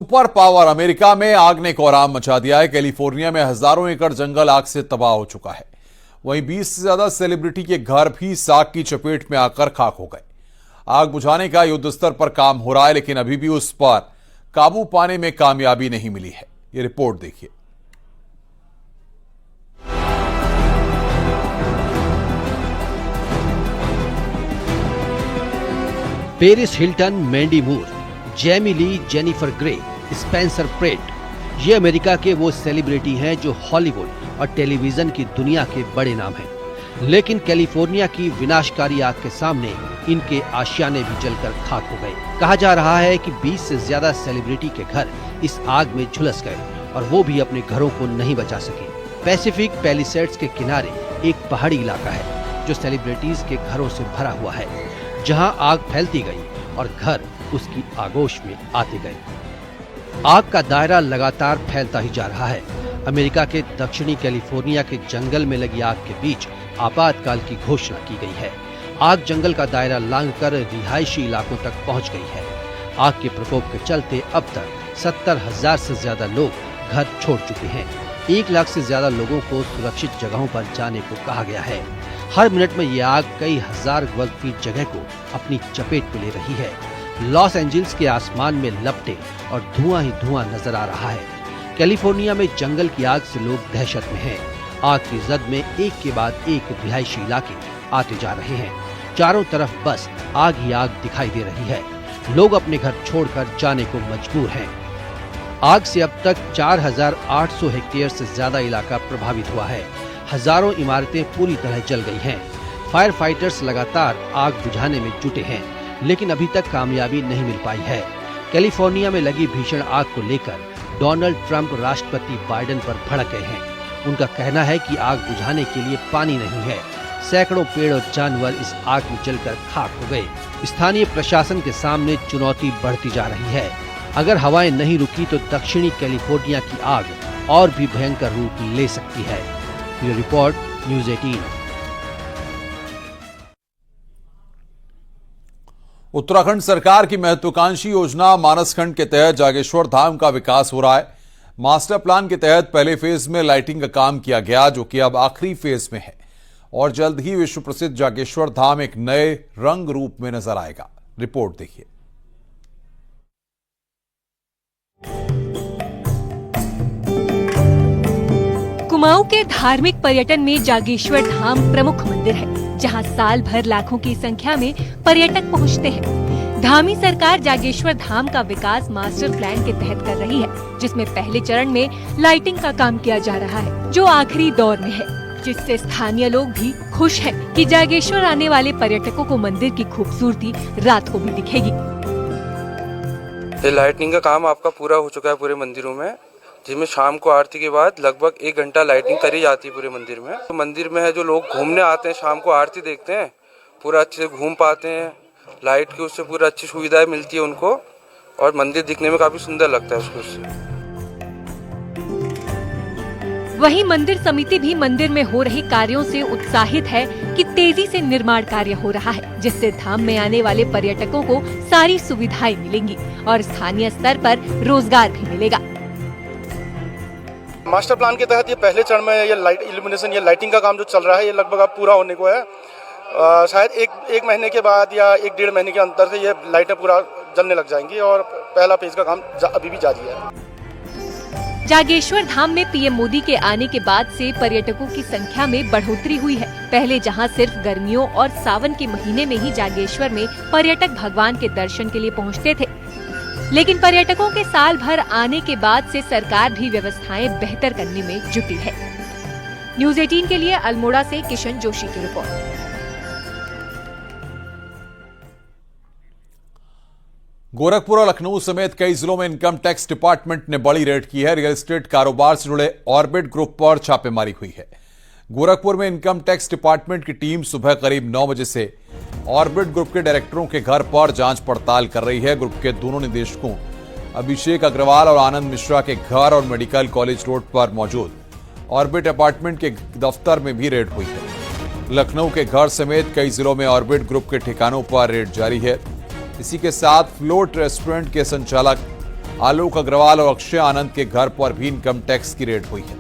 Super power America में आग ने कोहराम मचा दिया है। कैलिफोर्निया में हजारों एकड़ जंगल आग से तबाह हो चुका है। वहीं 20 से ज्यादा सेलिब्रिटी के घर भी इस आग की चपेट में आकर खाक हो गए। आग बुझाने का युद्ध स्तर पर काम हो रहा है, लेकिन अभी भी उस पर काबू पाने में कामयाबी नहीं मिली है। ये रिपोर्ट देखिए। Paris Hilton, Mandy Moore, Jamie Lee, Jennifer Grey, Spencer Pratt, ये अमेरिका के वो सेलिब्रिटी हैं जो हॉलीवुड और टेलीविजन की दुनिया के बड़े नाम हैं। लेकिन कैलिफोर्निया की विनाशकारी आग के सामने इनके आशियाने भी जलकर खाक हो गए। कहा जा रहा है कि 20 से ज्यादा सेलिब्रिटी के घर इस आग में झुलस गए और वो भी अपने घरों को नहीं बचा सके। पैसिफिक पैलिसेड्स के किनारे एक पहाड़ी इलाका है जो सेलिब्रिटीज के घरों से भरा हुआ है, जहां आग फैलती गई और घर उसकी आगोश में आते गए। आग का दायरा लगातार फैलता ही जा रहा है। अमेरिका के दक्षिणी कैलिफोर्निया के जंगल में लगी आग के बीच आपातकाल की घोषणा की गई है। आग जंगल का दायरा लांघकर रिहायशी इलाकों तक पहुंच गई है। आग के प्रकोप के चलते अब तक 70,000 से ज्यादा लोग घर छोड़ चुके हैं। 1 लाख से ज्यादा लोगों को सुरक्षित जगहों पर जाने को कहा गया है। हर मिनट में ये आग कई हजार वर्ग फीट जगह को अपनी चपेट में ले रही है। लॉस एंजल्स के आसमान में लपटे और धुआं ही धुआं नजर आ रहा है। कैलिफोर्निया में जंगल की आग से लोग दहशत में हैं। आग की जद में एक के बाद एक रिहायशी इलाके आते जा रहे हैं। चारों तरफ बस आग ही आग दिखाई दे रही है। लोग अपने घर छोड़कर जाने को मजबूर हैं। आग से अब तक 4,800 हेक्टेयर से ज्यादा इलाका प्रभावित हुआ है। हजारों इमारतें पूरी तरह जल गई हैं। फायर फाइटर्स लगातार आग बुझाने में जुटे हैं, लेकिन अभी तक कामयाबी नहीं मिल पाई है। कैलिफोर्निया में लगी भीषण आग को लेकर डोनाल्ड ट्रंप राष्ट्रपति बाइडेन पर भड़क गए हैं। उनका कहना है कि आग बुझाने के लिए पानी नहीं है। सैकड़ों पेड़ और जानवर इस आग में जलकर खाक हो गए। स्थानीय प्रशासन के सामने चुनौती बढ़ती जा रही है। अगर हवाएं नहीं रुकी तो दक्षिणी कैलिफोर्निया की आग और भी भयंकर रूप ले सकती है। ये रिपोर्ट न्यूज़ 18। उत्तराखंड सरकार की महत्वाकांक्षी योजना मानसखंड के तहत जागेश्वर धाम का विकास हो रहा है। मास्टर प्लान के तहत पहले फेज में लाइटिंग का काम किया गया, जो कि अब आखिरी फेज में है और जल्द ही विश्व प्रसिद्ध जागेश्वर धाम एक नए रंग रूप में नजर आएगा। रिपोर्ट देखिए। कुमाऊं के धार्मिक पर्यटन में जागेश्वर धाम प्रमुख मंदिर है, जहां साल भर लाखों की संख्या में पर्यटक पहुंचते हैं। धामी सरकार जागेश्वर धाम का विकास मास्टर प्लान के तहत कर रही है, जिसमें पहले चरण में लाइटिंग का काम किया जा रहा है, जो आखिरी दौर में है, जिससे स्थानीय लोग भी खुश हैं कि जागेश्वर आने वाले पर्यटकों को मंदिर की खूबसूरती रात को भी दिखेगी। लाइटिंग का काम आपका पूरा हो चुका है पूरे मंदिरों में, जिसमें शाम को आरती के बाद लगभग 1 घंटा लाइटिंग करी जाती है पूरे मंदिर में। तो मंदिर में है जो लोग घूमने आते हैं, शाम को आरती देखते हैं, पूरा अच्छे से घूम पाते हैं। लाइट की उससे पूरा अच्छी सुविधाएं मिलती है उनको, और मंदिर दिखने में काफी सुंदर लगता है उसको उससे। वहीं मंदिर समिति भी मंदिर में हो रहे कार्यों से उत्साहित है कि तेजी से निर्माण कार्य हो रहा है, जिससे धाम में आने वाले पर्यटकों को सारी सुविधाएं मिलेंगी और स्थानीय स्तर पर रोजगार भी मिलेगा। मास्टर प्लान के तहत ये पहले चरण में ये लाइट इल्यूमिनेशन, ये लाइटिंग का काम जो चल रहा है, ये लगभग अब पूरा होने को है। शायद एक महीने के बाद या 1-1.5 महीने के अंतर से ये लाइटें पूरा जलने लग जाएंगी और पहला फेज का काम अभी भी जारी है। जागेश्वर धाम में पीएम मोदी के आने के बाद से पर्यटकों की संख्या में बढ़ोतरी हुई है। पहले जहां सिर्फ गर्मियों और सावन के महीने में ही जागेश्वर में पर्यटक भगवान के दर्शन के लिए पहुंचते थे, लेकिन पर्यटकों के साल भर आने के बाद से सरकार भी व्यवस्थाएं बेहतर करने में जुटी है। न्यूज़ 18 के लिए अल्मोड़ा से किशन जोशी की रिपोर्ट। गोरखपुर और लखनऊ समेत कई जिलों में इनकम टैक्स डिपार्टमेंट ने बड़ी रेड की है। रियल एस्टेट कारोबार से जुड़े ऑर्बिट ग्रुप पर छापेमारी हुई है। गोरखपुर में इनकम टैक्स डिपार्टमेंट की टीम सुबह करीब 9 बजे से ऑर्बिट ग्रुप के डायरेक्टरों के घर पर जांच पड़ताल कर रही है। ग्रुप के दोनों निदेशकों अभिषेक अग्रवाल और आनंद मिश्रा के घर और मेडिकल कॉलेज रोड पर मौजूद ऑर्बिट अपार्टमेंट के दफ्तर में भी रेड हुई है। लखनऊ के घर समेत कई जिलों में ऑर्बिट ग्रुप के ठिकानों पर रेड जारी है। इसी के साथ फ्लोट रेस्टोरेंट के संचालक आलोक अग्रवाल और अक्षय आनंद के घर पर भी इनकम टैक्स की रेड हुई है।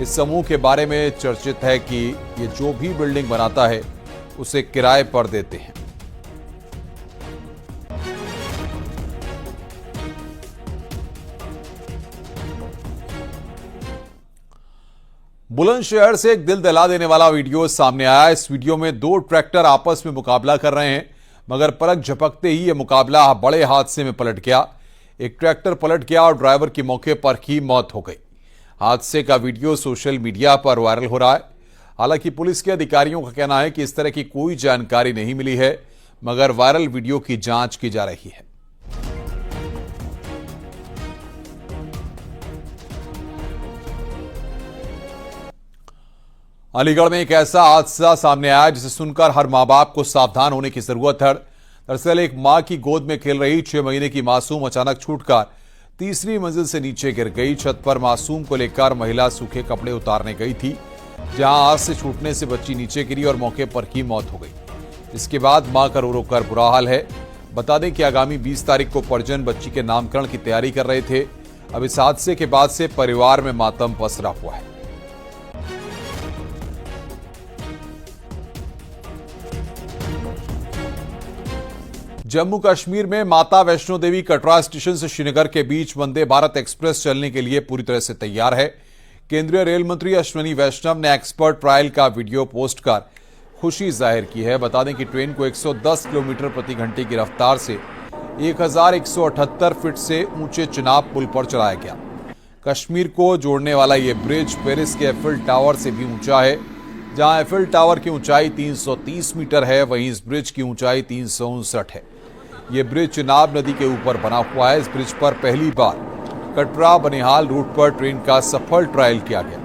इस समूह के बारे में चर्चित है कि ये जो भी बिल्डिंग बनाता है उसे किराए पर देते हैं। बुलंदशहर से एक दिल दहला देने वाला वीडियो सामने आया। इस वीडियो में 2 ट्रैक्टर आपस में मुकाबला कर रहे हैं, मगर पलक झपकते ही यह मुकाबला बड़े हादसे में पलट गया। एक ट्रैक्टर पलट गया और ड्राइवर की मौके पर ही मौत हो गई। हादसे का वीडियो सोशल मीडिया पर वायरल हो रहा है। हालांकि पुलिस के अधिकारियों का कहना है कि इस तरह की कोई जानकारी नहीं मिली है, मगर वायरल वीडियो की जांच की जा रही है। अलीगढ़ में एक ऐसा हादसा सामने आया जिसे सुनकर हर मां बाप को सावधान होने की जरूरत है। दरअसल एक मां की गोद में खेल रही 6 महीने की मासूम अचानक छूटकर तीसरी मंजिल से नीचे गिर गई। छत पर मासूम को लेकर महिला सूखे कपड़े उतारने गई थी, जहां हाथ से छूटने से बच्ची नीचे गिरी और मौके पर ही मौत हो गई। इसके बाद मां का रो रो कर बुरा हाल है। बता दें कि आगामी 20 तारीख को परिजन बच्ची के नामकरण की तैयारी कर रहे थे। अब इस हादसे के बाद से परिवार में मातम पसरा हुआ है। जम्मू कश्मीर में माता वैष्णो देवी कटरा स्टेशन से श्रीनगर के बीच वंदे भारत एक्सप्रेस चलने के लिए पूरी तरह से तैयार है। केंद्रीय रेल मंत्री अश्विनी वैष्णव ने एक्सपर्ट ट्रायल का वीडियो पोस्ट कर खुशी जाहिर की है। बता दें कि ट्रेन को 110 किलोमीटर प्रति घंटे की रफ्तार से 1178 फीट से ऊंचे चिनाब पुल पर चलाया गया। कश्मीर को जोड़ने वाला यह ब्रिज पेरिस के एफिल टावर से भी ऊंचा है। जहां एफिल टावर की ऊंचाई 330 मीटर है, वहीं इस ब्रिज की ऊंचाई 359 है। यह ब्रिज चिनाब नदी के ऊपर बना हुआ है। इस ब्रिज पर पहली बार कटरा बनिहाल रूट पर ट्रेन का सफल ट्रायल किया गया।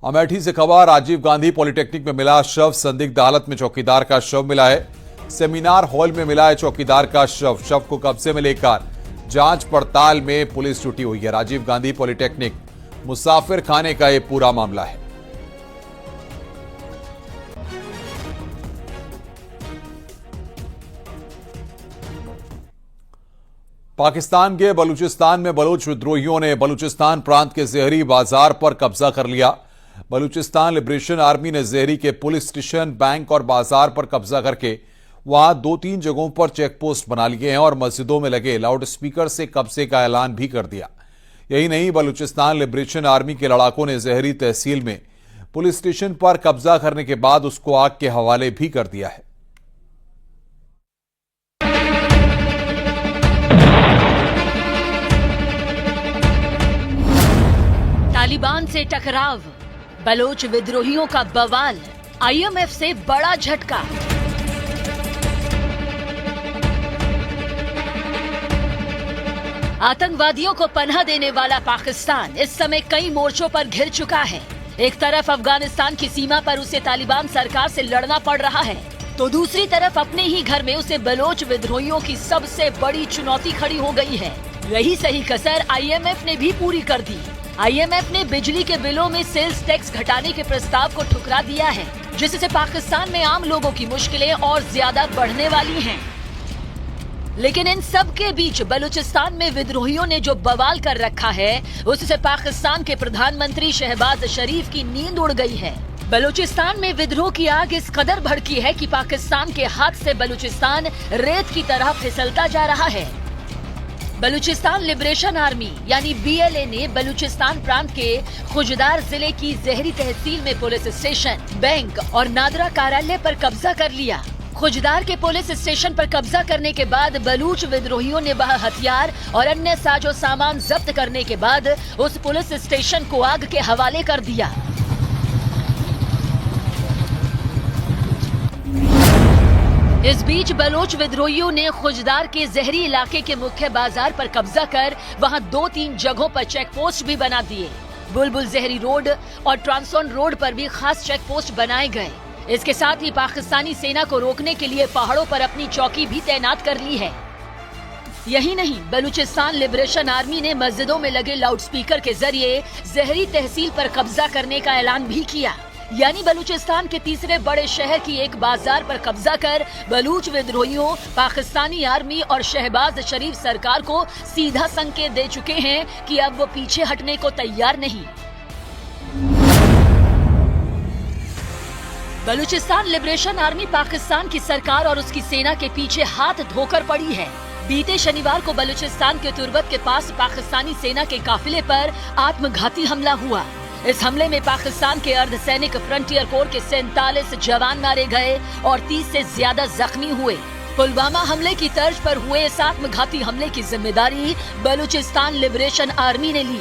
अमेठी से खबर, राजीव गांधी पॉलिटेक्निक में मिला शव। संदिग्ध हालत में चौकीदार का शव मिला है। सेमिनार हॉल में मिला है चौकीदार का शव। शव को कब्जे में लेकर जांच पड़ताल में पुलिस जुटी हुई है। राजीव गांधी पॉलिटेक्निक मुसाफिर खाने का यह पूरा मामला है। पाकिस्तान के बलूचिस्तान में बलूच विद्रोहियों ने बलूचिस्तान प्रांत के जहरी बाजार पर कब्जा कर लिया। बलूचिस्तान लिबरेशन आर्मी ने जहरी के पुलिस स्टेशन, बैंक और बाजार पर कब्जा करके वहां 2-3 जगहों पर चेक पोस्ट बना लिए हैं और मस्जिदों में लगे लाउड स्पीकर से कब्जे का ऐलान भी कर दिया। यही नहीं, बलूचिस्तान लिबरेशन आर्मी के लड़ाकों ने जहरी तहसील में पुलिस स्टेशन पर कब्जा करने के बाद उसको आग के हवाले भी कर दिया है। तालिबान से टकराव, बलोच विद्रोहियों का बवाल, आईएमएफ से बड़ा झटका। आतंकवादियों को पनाह देने वाला पाकिस्तान इस समय कई मोर्चों पर घिर चुका है। एक तरफ अफगानिस्तान की सीमा पर उसे तालिबान सरकार से लड़ना पड़ रहा है, तो दूसरी तरफ अपने ही घर में उसे बलोच विद्रोहियों की सबसे बड़ी चुनौती खड़ी हो गई है। यही सही कसर आईएमएफ ने भी पूरी कर दी। आईएमएफ ने बिजली के बिलों में सेल्स टैक्स घटाने के प्रस्ताव को ठुकरा दिया है, जिससे पाकिस्तान में आम लोगों की मुश्किलें और ज्यादा बढ़ने वाली हैं। लेकिन इन सब के बीच बलूचिस्तान में विद्रोहियों ने जो बवाल कर रखा है, उससे पाकिस्तान के प्रधानमंत्री शहबाज शरीफ की नींद उड़ गई है। बलूचिस्तान में विद्रोह की आग इस कदर भड़की है कि पाकिस्तान के हाथ से बलूचिस्तान रेत की तरह फिसलता जा रहा है। बलूचिस्तान लिबरेशन आर्मी यानी बीएलए ने बलूचिस्तान प्रांत के खुजदार जिले की जहरी तहसील में पुलिस स्टेशन, बैंक और नादरा कार्यालय पर कब्जा कर लिया। खुजदार के पुलिस स्टेशन पर कब्जा करने के बाद बलूच विद्रोहियों ने वहां हथियार और अन्य साजो सामान जब्त करने के बाद उस पुलिस स्टेशन को आग के हवाले कर दिया। इस बीच बलोच विद्रोहियों ने खुजदार के जहरी इलाके के मुख्य बाजार पर कब्जा कर वहां 2-3 जगहों पर चेक पोस्ट भी बना दिए। बुलबुल जहरी रोड और ट्रांसोन रोड पर भी खास चेक पोस्ट बनाए गए। इसके साथ ही पाकिस्तानी सेना को रोकने के लिए पहाड़ों पर अपनी चौकी भी तैनात कर ली है। यही नहीं, बलूचिस्तान लिबरेशन आर्मी ने मस्जिदों में लगे लाउडस्पीकर के जरिए जहरी तहसील पर कब्जा करने का ऐलान भी किया। यानी बलूचिस्तान के तीसरे बड़े शहर की एक बाजार पर कब्जा कर बलूच विद्रोहियों, पाकिस्तानी आर्मी और शहबाज शरीफ सरकार को सीधा संकेत दे चुके हैं कि अब वो पीछे हटने को तैयार नहीं। बलूचिस्तान लिबरेशन आर्मी पाकिस्तान की सरकार और उसकी सेना के पीछे हाथ धोकर पड़ी है। बीते शनिवार को बलूचिस्तान के तुर्बत के पास पाकिस्तानी सेना के काफिले पर आत्मघाती हमला हुआ। इस हमले में पाकिस्तान के अर्धसैनिक फ्रंटियर कोर के 47 जवान मारे गए और 30 से ज्यादा जख्मी हुए। पुलवामा हमले की तर्ज पर हुए इस आत्मघाती हमले की जिम्मेदारी बलूचिस्तान लिबरेशन आर्मी ने ली।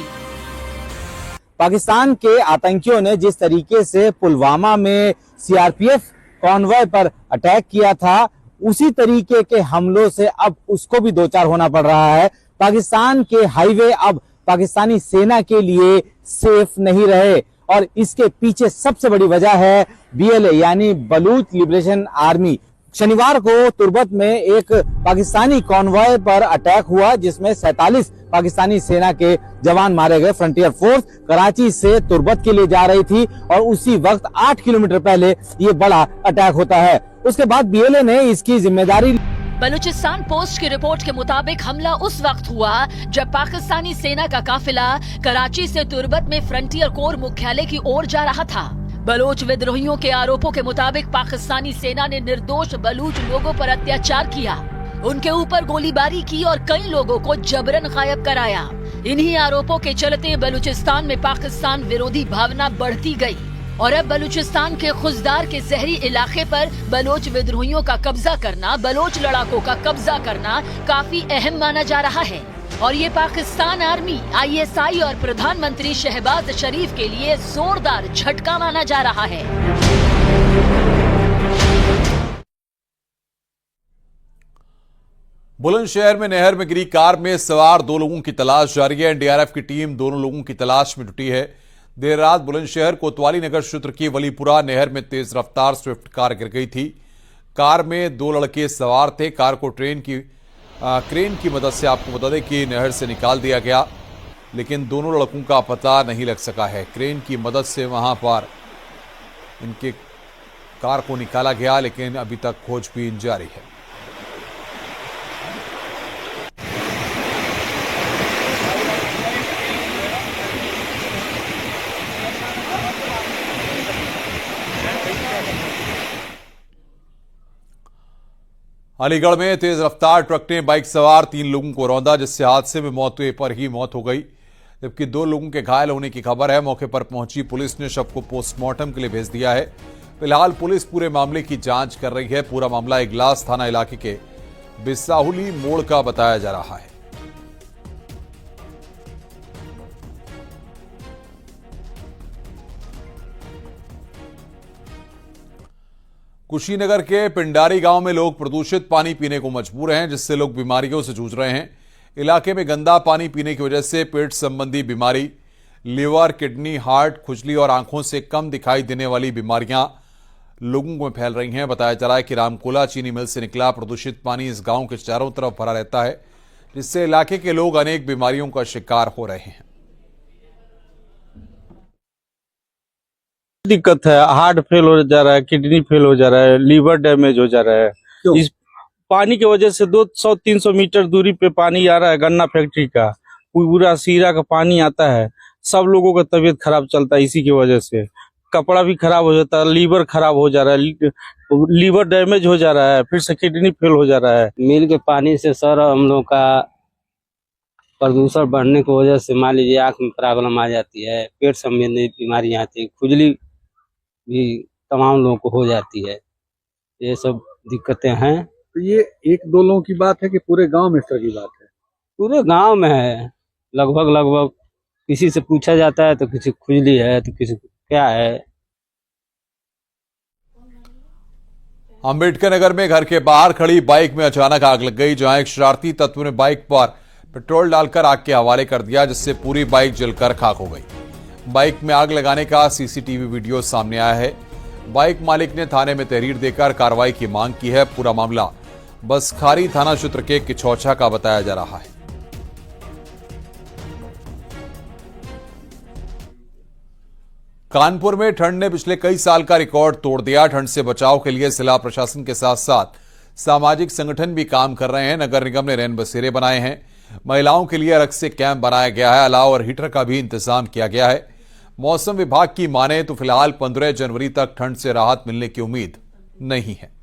पाकिस्तान के आतंकियों ने जिस तरीके से पुलवामा में सीआरपीएफ कॉन्वॉय पर अटैक किया था, उसी तरीके के हमलों से अब उसको भी दो चार होना पड़ रहा है। पाकिस्तान के हाईवे अब पाकिस्तानी सेना के लिए सेफ नहीं रहे और इसके पीछे सबसे बड़ी वजह है बीएलए यानी बलूच लिबरेशन आर्मी। शनिवार को तुर्बत में एक पाकिस्तानी कॉन्वॉय पर अटैक हुआ जिसमें 47 पाकिस्तानी सेना के जवान मारे गए। फ्रंटियर फोर्स कराची से तुर्बत के लिए जा रही थी और उसी वक्त 8 किलोमीटर पहले ये बड़ा अटैक होता है। उसके बाद बीएलए ने इसकी जिम्मेदारी। बलूचिस्तान पोस्ट की रिपोर्ट के मुताबिक हमला उस वक्त हुआ जब पाकिस्तानी सेना का काफिला कराची से तुर्बत में फ्रंटियर कोर मुख्यालय की ओर जा रहा था। बलूच विद्रोहियों के आरोपों के मुताबिक पाकिस्तानी सेना ने निर्दोष बलूच लोगों पर अत्याचार किया, उनके ऊपर गोलीबारी की और कई लोगों को जबरन गायब कराया। इन्हीं आरोपों के चलते बलूचिस्तान में पाकिस्तान विरोधी भावना बढ़ती गई और अब बलूचिस्तान के खुजदार के जहरी इलाके पर बलोच विद्रोहियों का कब्जा करना, बलोच लड़ाकों का कब्जा करना काफी अहम माना जा रहा है और ये पाकिस्तान आर्मी, आईएसआई और प्रधानमंत्री शहबाज शरीफ के लिए जोरदार झटका माना जा रहा है। बुलंदशहर में नहर में गिरी कार में सवार 2 लोगों की तलाश जारी है। एनडीआरएफ की टीम दोनों लोगों की तलाश में जुटी है। देर रात बुलंदशहर कोतवाली नगर क्षेत्र की वलीपुरा नहर में तेज रफ्तार स्विफ्ट कार गिर गई थी। कार में 2 लड़के सवार थे। कार को क्रेन की मदद से आपको बता दें कि नहर से निकाल दिया गया, लेकिन दोनों लड़कों का पता नहीं लग सका है। क्रेन की मदद से वहां पर इनके कार को निकाला गया, लेकिन अभी तक खोजबीन जारी है। अलीगढ़ में तेज रफ्तार ट्रक ने बाइक सवार 3 लोगों को रौंदा, जिससे हादसे में मौके पर ही मौत हो गई, जबकि 2 लोगों के घायल होने की खबर है। मौके पर पहुंची पुलिस ने शव को पोस्टमार्टम के लिए भेज दिया है। फिलहाल पुलिस पूरे मामले की जांच कर रही है। पूरा मामला इगलास थाना इलाके के बिसाहुली मोड़ का बताया जा रहा है। कुशीनगर के पिंडारी गांव में लोग प्रदूषित पानी पीने को मजबूर हैं, जिससे लोग बीमारियों से जूझ रहे हैं। इलाके में गंदा पानी पीने की वजह से पेट संबंधी बीमारी, लीवर, किडनी, हार्ट, खुजली और आंखों से कम दिखाई देने वाली बीमारियां लोगों में फैल रही हैं। बताया जा रहा है कि रामकोला चीनी मिल से निकला प्रदूषित पानी इस गांव के चारों तरफ भरा रहता है, जिससे इलाके के लोग अनेक बीमारियों का शिकार हो रहे हैं। दिक्कत है, हार्ट फेल हो जा रहा है, किडनी फेल हो जा रहा है, लीवर डैमेज हो जा रहा है। इस पानी की वजह से 200-300 मीटर दूरी पे पानी आ रहा है गन्ना फैक्ट्री का, पूरा सीरा का पानी आता है। सब लोगों का तबीयत खराब चलता है इसी की वजह से। कपड़ा भी खराब हो जाता है, लीवर खराब हो जा रहा है, लीवर डैमेज हो जा रहा है, फिर से किडनी फेल हो जा रहा है। मिल के पानी से सर हम लोग का प्रदूषण बढ़ने की वजह से मान लीजिए आँख में प्रॉब्लम आ जाती है, पेट संबंधी बीमारियाँ आती है, खुजली भी तमाम लोगों को हो जाती है। ये सब दिक्कतें हैं। तो ये 1-2 लोगों की बात है कि पूरे गांव में इस तरह की बात है? पूरे गांव में है। लगभग किसी से पूछा जाता है तो किसी खुजली है तो किसी क्या है। अंबेडकर नगर में घर के बाहर खड़ी बाइक में अचानक आग लग गई, जहां एक शरारती तत्व ने बाइक पर पेट्रोल डालकर आग के हवाले कर दिया, जिससे पूरी बाइक जलकर खाक हो गई। बाइक में आग लगाने का सीसीटीवी वीडियो सामने आया है। बाइक मालिक ने थाने में तहरीर देकर कार्रवाई की मांग की है। पूरा मामला बसखारी थाना क्षेत्र के किछौछा का बताया जा रहा है। कानपुर में ठंड ने पिछले कई साल का रिकॉर्ड तोड़ दिया। ठंड से बचाव के लिए जिला प्रशासन के साथ साथ सामाजिक संगठन भी काम कर रहे हैं। नगर निगम ने रैन बसेरे बनाए हैं। महिलाओं के लिए अलग से कैंप बनाया गया है। अलाव और हीटर का भी इंतजाम किया गया है। मौसम विभाग की माने तो फिलहाल 15 जनवरी तक ठंड से राहत मिलने की उम्मीद नहीं है।